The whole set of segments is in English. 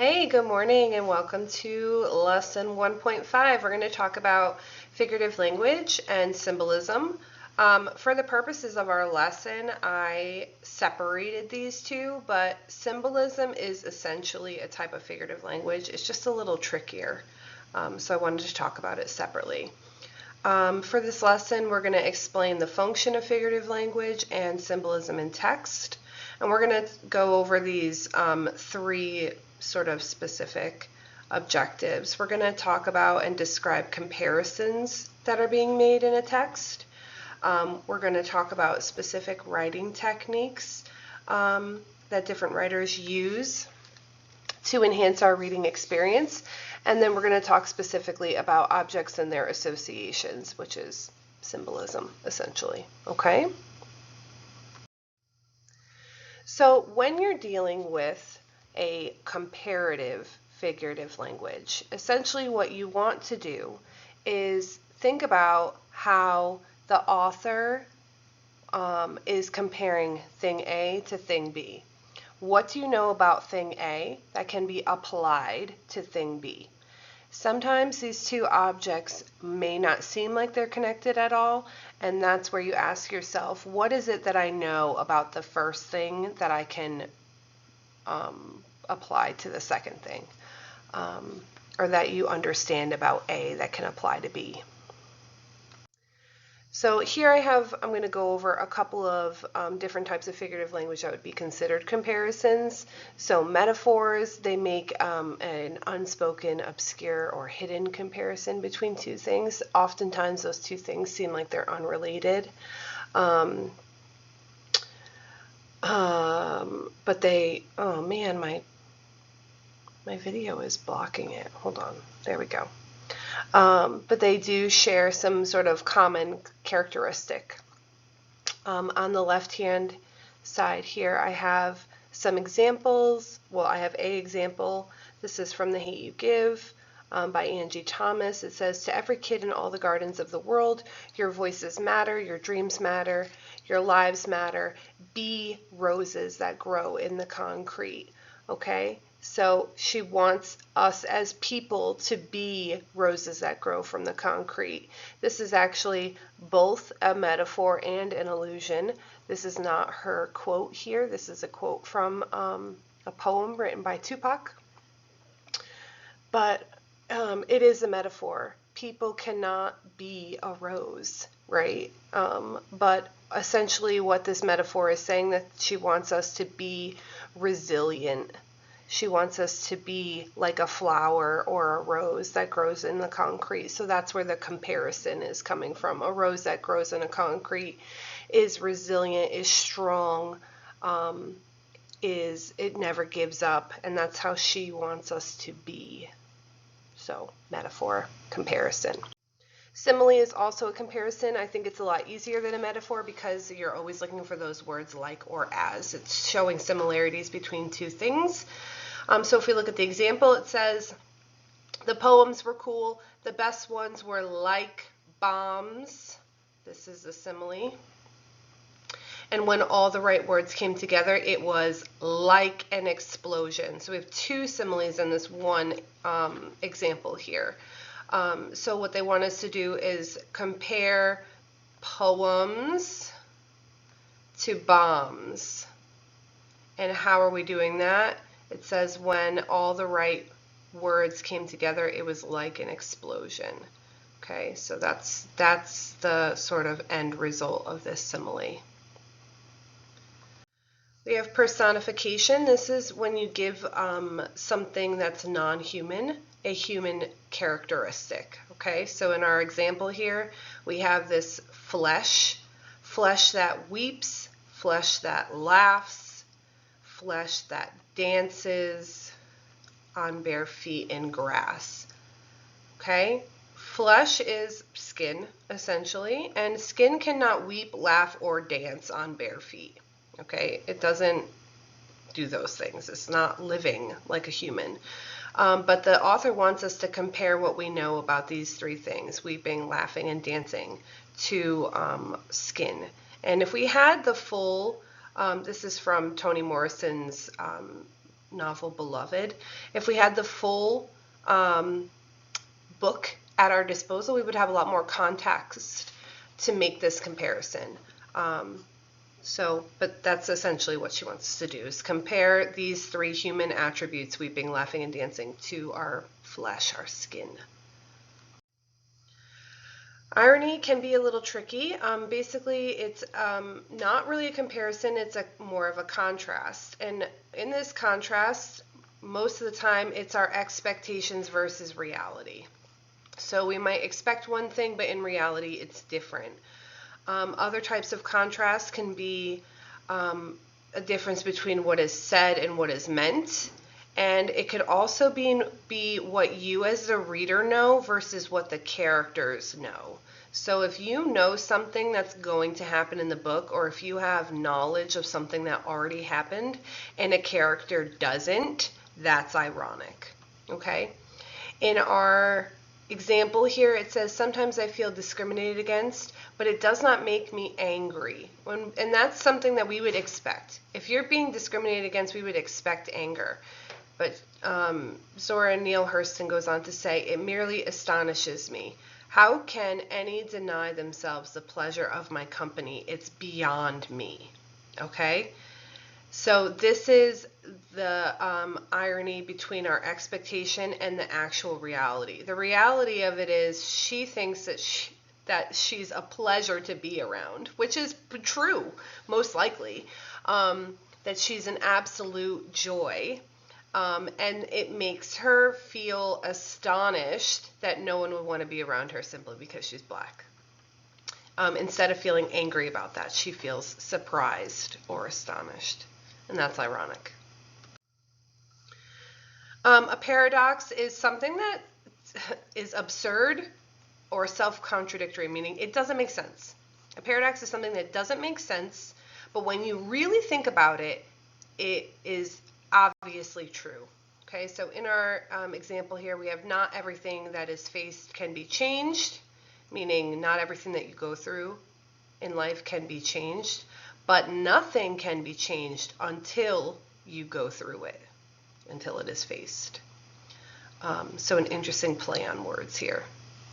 Hey, good morning and welcome to lesson 1.5. We're going to talk about figurative language and symbolism. For the purposes of our lesson, I separated these two, but symbolism is essentially a type of figurative language. It's just a little trickier, so I wanted to talk about it separately. For this lesson, we're going to explain the function of figurative language and symbolism in text. And we're going to go over these three sort of specific objectives. We're going to talk about and describe comparisons that are being made in a text. We're going to talk about specific writing techniques that different writers use to enhance our reading experience. And then we're going to talk specifically about objects and their associations, which is symbolism, essentially. Okay? So when you're dealing with a comparative figurative language, essentially what you want to do is think about how the author is comparing thing A to thing B. What do you know about thing A that can be applied to thing B? Sometimes these two objects may not seem like they're connected at all, and that's where you ask yourself, what is it that I know about the first thing that I can apply to the second thing, or that you understand about A that can apply to B? So here I'm going to go over a couple of different types of figurative language that would be considered comparisons. So metaphors, they make an unspoken, obscure, or hidden comparison between two things. Oftentimes those two things seem like they're unrelated. But they, oh man, my video is blocking it. Hold on, there we go. But they do share some sort of common characteristic. On the left-hand side here, I have some examples. Well, I have a example. This is from The Hate You Give by Angie Thomas. It says, "To every kid in all the gardens of the world, your voices matter, your dreams matter, your lives matter. Be roses that grow in the concrete." Okay? So she wants us as people to be roses that grow from the concrete. This is actually both a metaphor and an allusion. This is not her quote here. This is a quote from a poem written by Tupac. But it is a metaphor. People cannot be a rose, right? But essentially what this metaphor is saying, that she wants us to be resilient. She wants us to be like a flower or a rose that grows in the concrete. So that's where the comparison is coming from. A rose that grows in a concrete is resilient, is strong, it never gives up, and that's how she wants us to be. So metaphor, comparison. Simile is also a comparison. I think it's a lot easier than a metaphor because you're always looking for those words like or as. It's showing similarities between two things. So if we look at the example, it says, "The poems were cool. The best ones were like bombs." This is a simile. "And when all the right words came together, it was like an explosion." So we have two similes in this one example here. So what they want us to do is compare poems to bombs. And how are we doing that? It says when all the right words came together, it was like an explosion. Okay, so that's the sort of end result of this simile. We have personification. This is when you give something that's non-human a human characteristic. Okay, so in our example here, we have this flesh that weeps, flesh that laughs, flesh that dances on bare feet in grass. Okay, flesh is skin, essentially, and skin cannot weep, laugh, or dance on bare feet. Okay, it doesn't do those things. It's not living like a human. But the author wants us to compare what we know about these three things, weeping, laughing, and dancing, to skin. And if we had the full, this is from Toni Morrison's novel Beloved. If we had the full book at our disposal, we would have a lot more context to make this comparison. But that's essentially what she wants us to do, is compare these three human attributes, weeping, laughing, and dancing, to our flesh, our skin. Irony can be a little tricky. Basically, it's not really a comparison, it's more of a contrast. And in this contrast, most of the time, it's our expectations versus reality. So we might expect one thing, but in reality, it's different. Other types of contrast can be a difference between what is said and what is meant. And it could also be what you as the reader know versus what the characters know. So if you know something that's going to happen in the book, or if you have knowledge of something that already happened and a character doesn't, that's ironic. Okay? In our example here, it says, sometimes I feel discriminated against, but it does not make me angry. And that's something that we would expect. If you're being discriminated against, we would expect anger. But Zora Neale Hurston goes on to say, it merely astonishes me. How can any deny themselves the pleasure of my company? It's beyond me. Okay? So this is the irony between our expectation and the actual reality. The reality of it is she thinks that she's a pleasure to be around, which is true, most likely, that she's an absolute joy. And it makes her feel astonished that no one would want to be around her simply because she's black. Instead of feeling angry about that, she feels surprised or astonished. And that's ironic. A paradox is something that is absurd or self-contradictory, meaning it doesn't make sense. A paradox is something that doesn't make sense, but when you really think about it, it is obviously true. Okay, so in our example here, we have not everything that is faced can be changed, meaning not everything that you go through in life can be changed, but nothing can be changed until you go through it, until it is faced. So an interesting play on words here,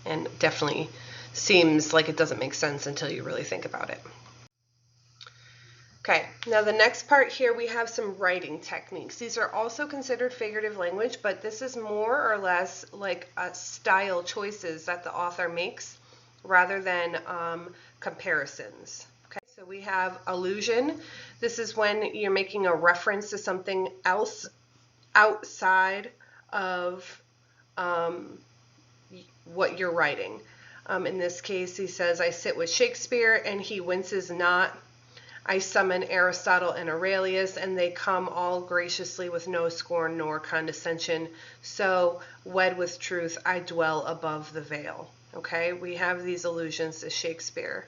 and definitely seems like it doesn't make sense until you really think about it. Okay, now the next part here, we have some writing techniques. These are also considered figurative language, but this is more or less like style choices that the author makes rather than comparisons. Okay, so we have allusion. This is when you're making a reference to something else outside of what you're writing. In this case, he says, I sit with Shakespeare and he winces not. I summon Aristotle and Aurelius, and they come all graciously with no scorn nor condescension. So, wed with truth, I dwell above the veil. Okay, we have these allusions to Shakespeare,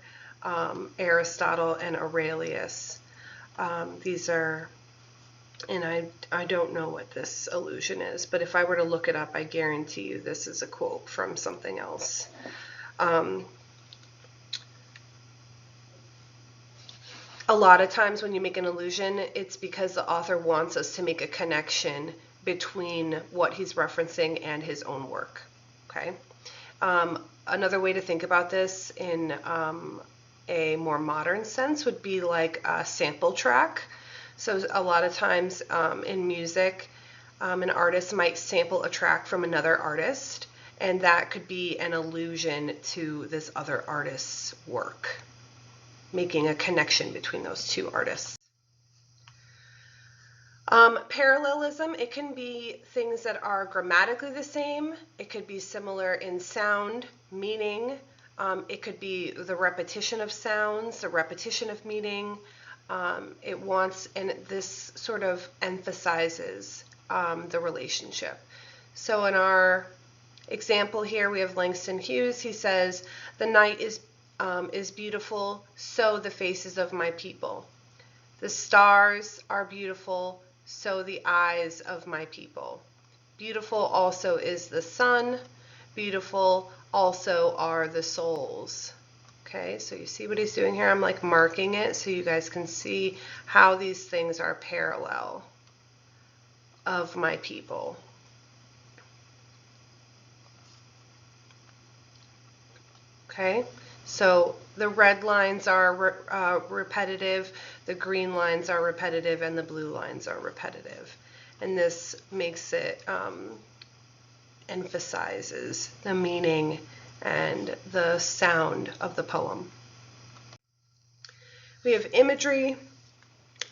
Aristotle, and Aurelius. These are, and I don't know what this allusion is, but if I were to look it up, I guarantee you this is a quote from something else. A lot of times when you make an allusion, it's because the author wants us to make a connection between what he's referencing and his own work. Okay. Another way to think about this in a more modern sense would be like a sample track. So a lot of times in music, an artist might sample a track from another artist, and that could be an allusion to this other artist's work, making a connection between those two artists. Parallelism, it can be things that are grammatically the same. It could be similar in sound, meaning. It could be the repetition of sounds, the repetition of meaning. It wants, and this sort of emphasizes the relationship. So in our example here, we have Langston Hughes. He says, the night is beautiful, so the faces of my people. The stars are beautiful, so the eyes of my people. Beautiful also is the sun. Beautiful also are the souls. Okay, so you see what he's doing here? I'm like marking it so you guys can see how these things are parallel. of my people. Okay, so the red lines are repetitive, the green lines are repetitive, and the blue lines are repetitive. And this makes it, emphasizes the meaning and the sound of the poem. We have imagery.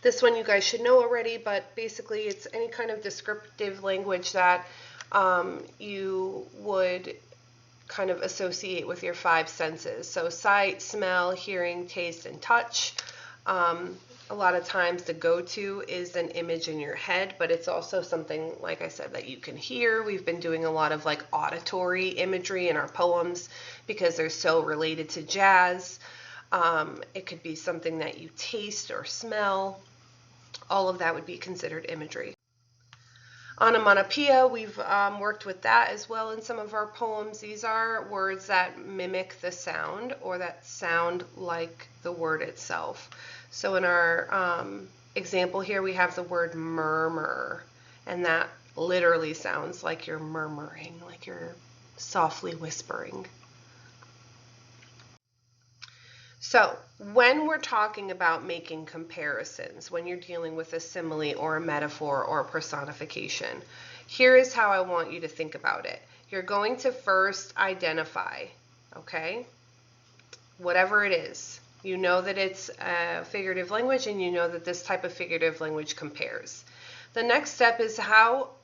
This one you guys should know already, but basically it's any kind of descriptive language that you would kind of associate with your five senses. So sight, smell, hearing, taste, and touch. A lot of times the go-to is an image in your head, but it's also something, like I said, that you can hear. We've been doing a lot of like auditory imagery in our poems because they're so related to jazz. It could be something that you taste or smell. All of that would be considered imagery. Onomatopoeia, we've worked with that as well in some of our poems. These are words that mimic the sound or that sound like the word itself. So in our example here, we have the word murmur, and that literally sounds like you're murmuring, like you're softly whispering. So when we're talking about making comparisons, when you're dealing with a simile or a metaphor or a personification, here is how I want you to think about it. You're going to first identify, okay, whatever it is. You know that it's a figurative language and you know that this type of figurative language compares. The next step is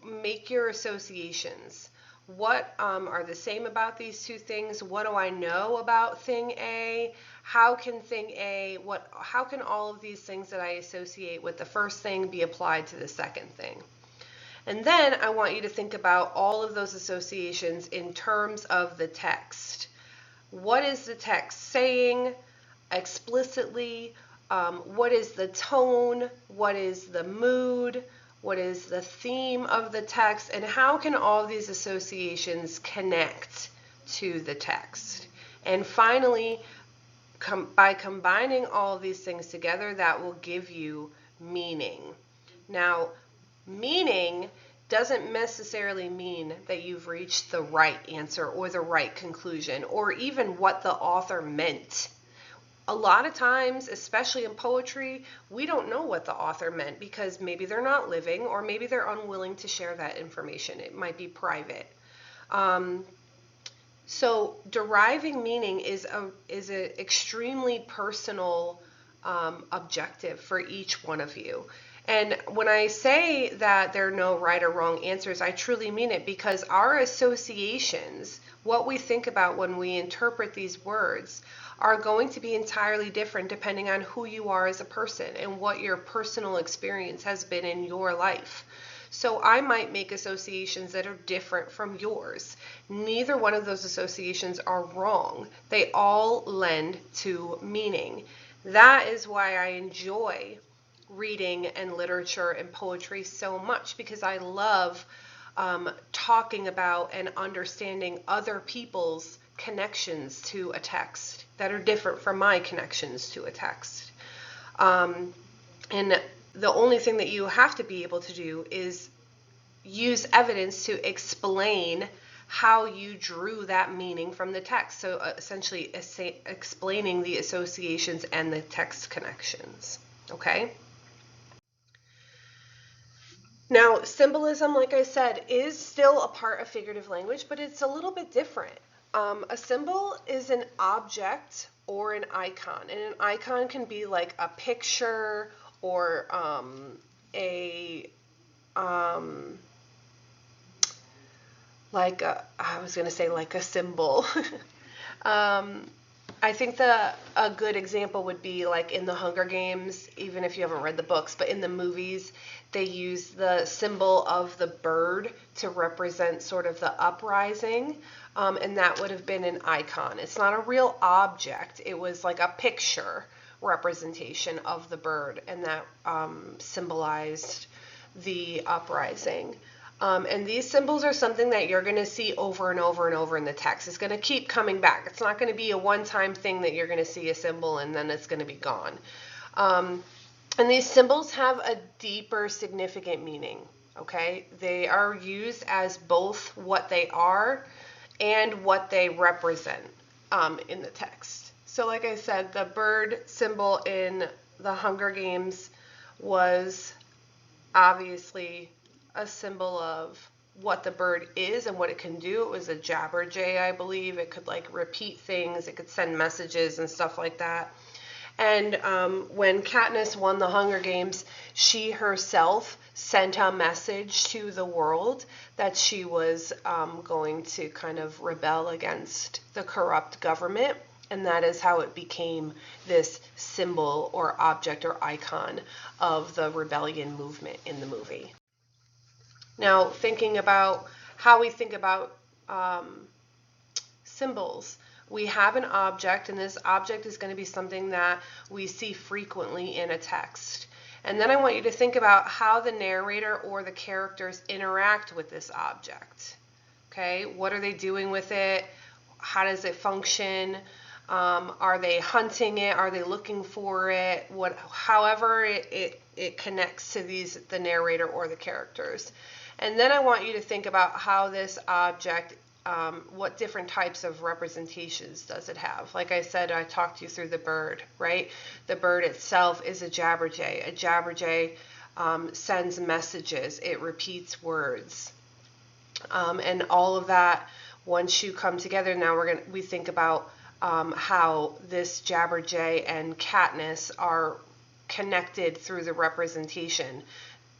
make your associations. What are the same about these two things? What do I know about thing A? How can thing A, how can all of these things that I associate with the first thing be applied to the second thing? And then I want you to think about all of those associations in terms of the text. What is the text saying explicitly? What is the tone? What is the mood? What is the theme of the text? And how can all these associations connect to the text? And finally, by combining all of these things together, that will give you meaning. Now, meaning doesn't necessarily mean that you've reached the right answer or the right conclusion or even what the author meant. A lot of times, especially in poetry, we don't know what the author meant because maybe they're not living or maybe they're unwilling to share that information. It might be private. So deriving meaning is an extremely personal objective for each one of you. And when I say that there are no right or wrong answers, I truly mean it because our associations, what we think about when we interpret these words, are going to be entirely different depending on who you are as a person and what your personal experience has been in your life. So I might make associations that are different from yours. Neither one of those associations are wrong. They all lend to meaning. That is why I enjoy reading and literature and poetry so much, because I love talking about and understanding other people's connections to a text that are different from my connections to a text. And the only thing that you have to be able to do is use evidence to explain how you drew that meaning from the text. So essentially explaining the associations and the text connections. Okay? Now, symbolism, like I said, is still a part of figurative language, but it's a little bit different. A symbol is an object or an icon, and an icon can be like a picture or I was going to say like a symbol. I think a good example would be like in the Hunger Games, even if you haven't read the books, but in the movies, they use the symbol of the bird to represent sort of the uprising, and that would have been an icon. It's not a real object. It was like a picture representation of the bird, and that symbolized the uprising. And these symbols are something that you're going to see over and over and over in the text. It's going to keep coming back. It's not going to be a one-time thing that you're going to see a symbol and then it's going to be gone. And these symbols have a deeper significant meaning, okay? They are used as both what they are and what they represent in the text. So like I said, the bird symbol in the Hunger Games was obviously a symbol of what the bird is and what it can do. It was a jabberjay, I believe. It could like repeat things, it could send messages and stuff like that. And when Katniss won the Hunger Games, she herself sent a message to the world that she was going to kind of rebel against the corrupt government. And that is how it became this symbol or object or icon of the rebellion movement in the movie. Now, thinking about how we think about symbols. We have an object, and this object is going to be something that we see frequently in a text. And then I want you to think about how the narrator or the characters interact with this object. Okay, what are they doing with it? How does it function? Are they hunting it? Are they looking for it? However it connects to the narrator or the characters. And then I want you to think about how this object, what different types of representations does it have? Like I said, I talked you through the bird, right? The bird itself is a jabberjay. A jabberjay sends messages. It repeats words. And all of that, once you come together, now we think about how this jabberjay and Katniss are connected through the representation.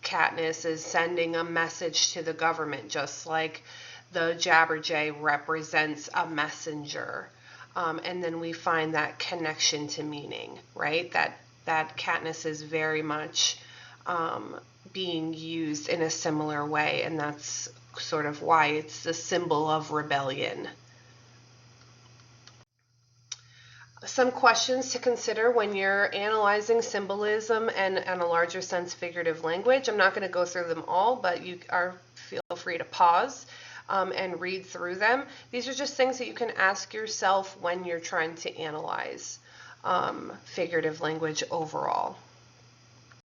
Katniss is sending a message to the government, just like the jabberjay represents a messenger. And then we find that connection to meaning, right? That Katniss is very much being used in a similar way, and that's sort of why it's the symbol of rebellion. Some questions to consider when you're analyzing symbolism and, in a larger sense, figurative language. I'm not going to go through them all, but you feel free to pause and read through them. These are just things that you can ask yourself when you're trying to analyze figurative language overall.